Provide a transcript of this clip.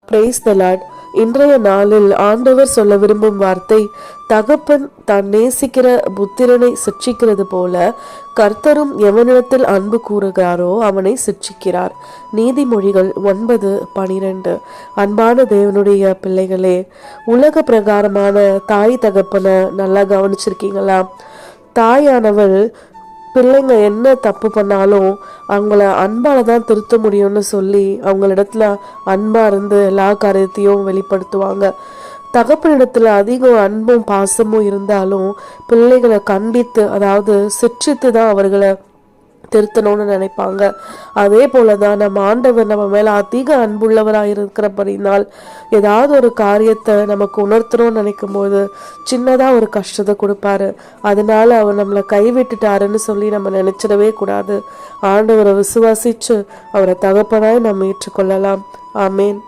Praise the Lord. இன்றைய நாளில் ஆண்டவர் சொல்ல விரும்பும் வார்த்தை, தகப்பன் தான் நேசிக்கிற புத்திரனை சிட்சிக்கிறது போல கர்த்தரும் எவனிடத்தில் அன்பு கூறுகிறாரோ அவனை சிட்சிக்கிறார். நீதிமொழிகள் 9:12. அன்பான தேவனுடைய பிள்ளைகளே, உலக பிரகாரமான தாய் தகப்பனை நல்லா கவனிச்சிருக்கீங்களா? தாயானவள் பிள்ளைங்க என்ன தப்பு பண்ணாலும் அவங்கள அன்பால தான் திருத்த முடியும்னு சொல்லி அவங்களிடத்துல அன்பா இருந்து எல்லா காரியத்தையும் வெளிப்படுத்துவாங்க. தகப்பனிடத்துல அதிகம் அன்பும் பாசமும் இருந்தாலும் பிள்ளைகளை கண்டித்து, அதாவது சிட்சித்து தான் அவர்களை திருத்தணும்னு நினைப்பாங்க. அதே போலதான் நம்ம ஆண்டவர் நம்ம மேல அதிக அன்புள்ளவராக இருக்கிறபடினால் ஏதாவது ஒரு காரியத்தை நமக்கு உணர்த்தணும்னு நினைக்கும் போது சின்னதா ஒரு கஷ்டத்தை கொடுப்பாரு. அதனால அவர் நம்மளை கைவிட்டுட்டாருன்னு சொல்லி நம்ம நினைச்சிடவே கூடாது. ஆண்டவரை விசுவாசிச்சு அவரை தகப்பனாய் நம்ம ஏற்றுக்கொள்ளலாம். ஆமேன்.